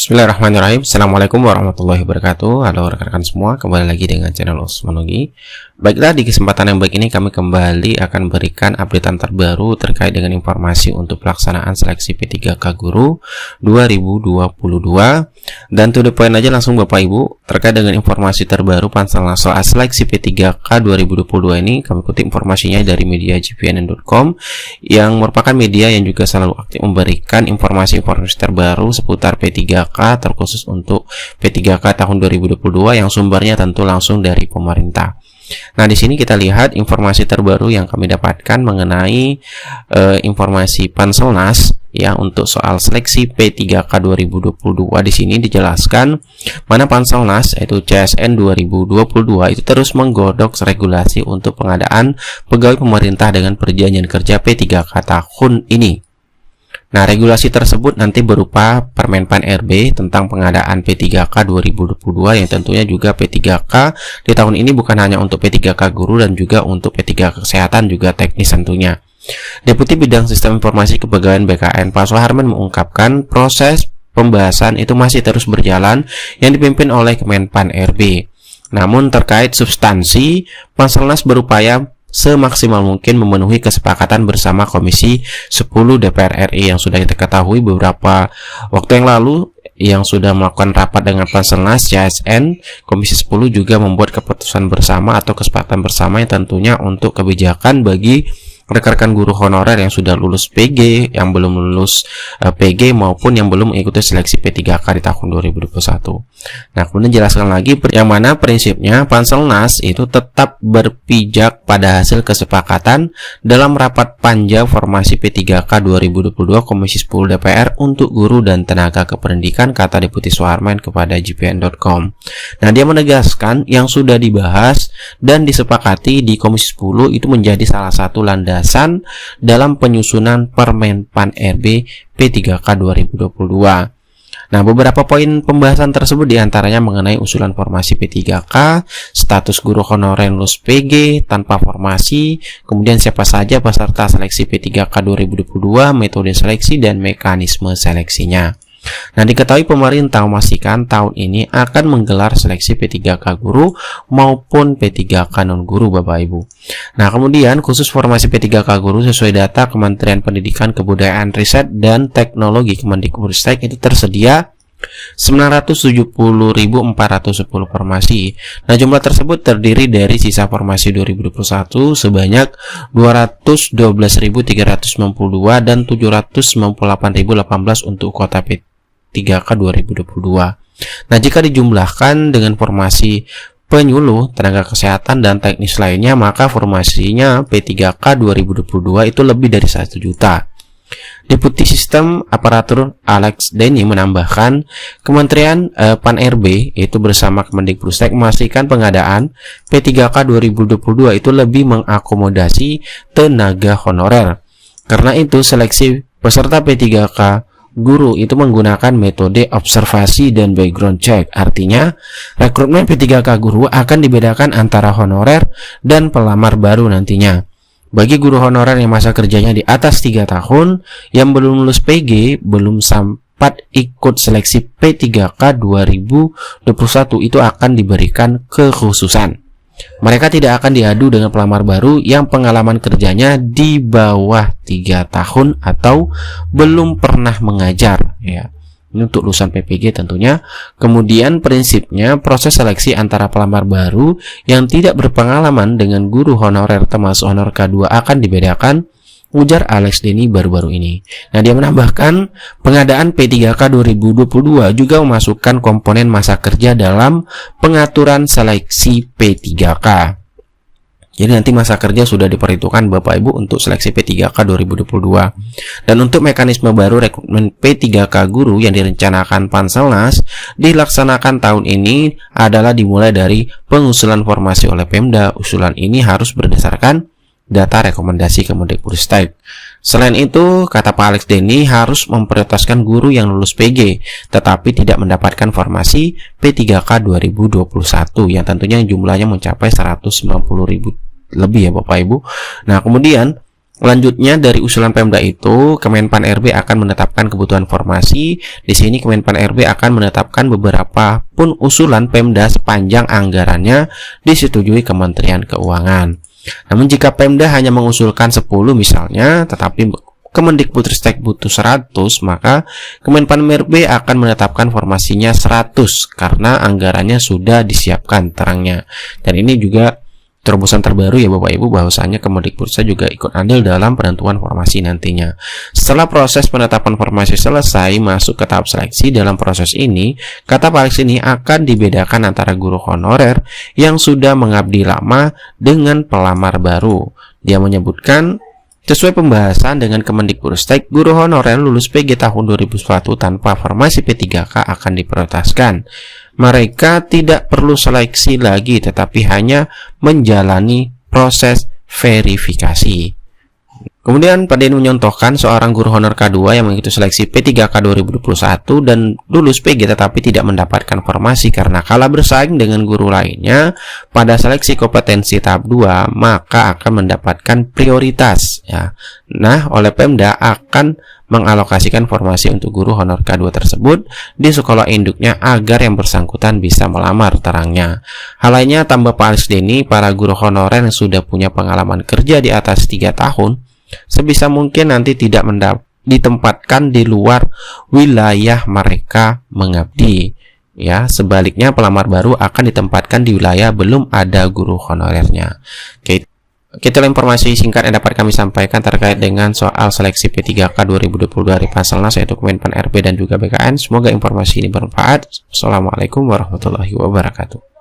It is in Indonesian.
Bismillahirrahmanirrahim. Assalamualaikum warahmatullahi wabarakatuh. Halo rekan-rekan semua, kembali lagi dengan channel Osmonologi. Baiklah, di kesempatan yang baik ini kami kembali akan berikan updatean terbaru terkait dengan informasi untuk pelaksanaan seleksi P3K Guru 2022. Dan to the point aja langsung Bapak Ibu, terkait dengan informasi terbaru Panselnas soal seleksi P3K 2022 ini, kami kutip informasinya dari media gpnn.com yang merupakan media yang juga selalu aktif memberikan informasi-informasi terbaru seputar P3K terkhusus untuk P3K tahun 2022 yang sumbernya tentu langsung dari pemerintah. Nah, di sini kita lihat informasi terbaru yang kami dapatkan mengenai informasi Panselnas ya untuk soal seleksi P3K 2022. Di sini dijelaskan mana Panselnas yaitu CSN 2022 itu terus menggodok regulasi untuk pengadaan pegawai pemerintah dengan perjanjian kerja P3K tahun ini. Nah, regulasi tersebut nanti berupa Permenpan RB tentang pengadaan P3K 2022 yang tentunya juga P3K di tahun ini bukan hanya untuk P3K guru dan juga untuk P3K kesehatan juga teknis tentunya. Deputi Bidang Sistem Informasi Kepegawaian BKN Pak Soeharman mengungkapkan proses pembahasan itu masih terus berjalan yang dipimpin oleh Kemenpan RB. Namun terkait substansi, Panselnas berupaya semaksimal mungkin memenuhi kesepakatan bersama Komisi 10 DPR RI yang sudah kita ketahui beberapa waktu yang lalu yang sudah melakukan rapat dengan Panselnas CSN. Komisi 10 juga membuat keputusan bersama atau kesepakatan bersama yang tentunya untuk kebijakan bagi rekan-rekan guru honorer yang sudah lulus PG, yang belum lulus PG maupun yang belum mengikuti seleksi P3K di tahun 2021. Nah, kemudian jelaskan lagi yang mana prinsipnya Panselnas itu tetap berpijak pada hasil kesepakatan dalam rapat panja formasi P3K 2022 Komisi 10 DPR untuk guru dan tenaga kependidikan, kata Deputi Soeharman kepada gpn.com. Nah, dia menegaskan yang sudah dibahas dan disepakati di Komisi 10 itu menjadi salah satu landasan dalam penyusunan Permenpan RB P3K 2022. Nah, beberapa poin pembahasan tersebut diantaranya mengenai usulan formasi P3K, status guru honorer lulus PG tanpa formasi, kemudian siapa saja peserta seleksi P3K 2022, metode seleksi dan mekanisme seleksinya. Nah, diketahui pemerintah memastikan tahun ini akan menggelar seleksi P3K guru maupun P3K non-guru Bapak Ibu. Nah, kemudian khusus formasi P3K guru sesuai data Kementerian Pendidikan, Kebudayaan, Riset, dan Teknologi Kemendikbudristek itu tersedia 970.410 formasi. Nah, jumlah tersebut terdiri dari sisa formasi 2021 sebanyak 212.392 dan 798.018 untuk kota P3K 2022. Nah, jika dijumlahkan dengan formasi penyuluh, tenaga kesehatan, dan teknis lainnya, maka formasinya P3K 2022 itu lebih dari 1 juta. Deputi Sistem Aparatur Alex Denny menambahkan, Kementerian Pan RB itu bersama Kemendikbudristek memastikan pengadaan P3K 2022 itu lebih mengakomodasi tenaga honorer. Karena itu, seleksi peserta P3K guru itu menggunakan metode observasi dan background check. Artinya, rekrutmen P3K guru akan dibedakan antara honorer dan pelamar baru nantinya. Bagi guru honorer yang masa kerjanya di atas 3 tahun yang belum lulus PG, belum sempat ikut seleksi P3K 2021 itu akan diberikan kekhususan. Mereka tidak akan diadu dengan pelamar baru yang pengalaman kerjanya di bawah 3 tahun atau belum pernah mengajar ya. Ini untuk lulusan PPG tentunya. Kemudian prinsipnya proses seleksi antara pelamar baru yang tidak berpengalaman dengan guru honorer termasuk honor K2 akan dibedakan, ujar Alex Denny baru-baru ini. Nah, dia menambahkan pengadaan P3K 2022 juga memasukkan komponen masa kerja dalam pengaturan seleksi P3K. Jadi nanti masa kerja sudah diperhitungkan Bapak Ibu untuk seleksi P3K 2022. Dan untuk mekanisme baru rekrutmen P3K guru yang direncanakan Panselnas dilaksanakan tahun ini adalah dimulai dari pengusulan formasi oleh Pemda. Usulan ini harus berdasarkan data rekomendasi Kemendikbudristek. Selain itu, kata Pak Alex Denny, harus memprioritaskan guru yang lulus PG tetapi tidak mendapatkan formasi P3K 2021 yang tentunya jumlahnya mencapai 190.000 lebih ya Bapak Ibu. Nah, kemudian Lanjutnya dari usulan Pemda itu, Kemenpan RB akan menetapkan kebutuhan formasi. Di sini Kemenpan RB akan menetapkan beberapa pun usulan Pemda sepanjang anggarannya disetujui Kementerian Keuangan. Namun jika Pemda hanya mengusulkan 10 misalnya, tetapi Kemendikbudristek butuh 100, maka Kemenpan RB akan menetapkan formasinya 100 karena anggarannya sudah disiapkan terangnya. Dan ini juga terobosan terbaru ya Bapak Ibu, bahwasanya Kemendikbudristek juga ikut andil dalam penentuan formasi nantinya. Setelah proses penetapan formasi selesai, masuk ke tahap seleksi. Dalam proses ini, kata Pak Alex ini akan dibedakan antara guru honorer yang sudah mengabdi lama dengan pelamar baru. Dia menyebutkan, sesuai pembahasan dengan Kemendikbudristek, guru honorer lulus PG tahun 2001 tanpa formasi P3K akan diprioritaskan. Mereka tidak perlu seleksi lagi, tetapi hanya menjalani proses verifikasi. Kemudian Pak Denny menyontohkan seorang guru honor K2 yang mengikuti seleksi P3K 2021 dan lulus PG tetapi tidak mendapatkan formasi karena kalah bersaing dengan guru lainnya pada seleksi kompetensi tahap 2, maka akan mendapatkan prioritas ya. Nah, oleh Pemda akan mengalokasikan formasi untuk guru honor K2 tersebut di sekolah induknya agar yang bersangkutan bisa melamar terangnya. Hal lainnya, tambah Pak Alex Denny, para guru honorer yang sudah punya pengalaman kerja di atas 3 tahun sebisa mungkin nanti tidak ditempatkan di luar wilayah mereka mengabdi ya. Sebaliknya pelamar baru akan ditempatkan di wilayah belum ada guru honorernya. Oke, itulah informasi singkat yang dapat kami sampaikan terkait dengan soal seleksi P3K 2022 dari Panselnas, yaitu Kemenpan RB dan juga BKN. Semoga informasi ini bermanfaat. Assalamualaikum warahmatullahi wabarakatuh.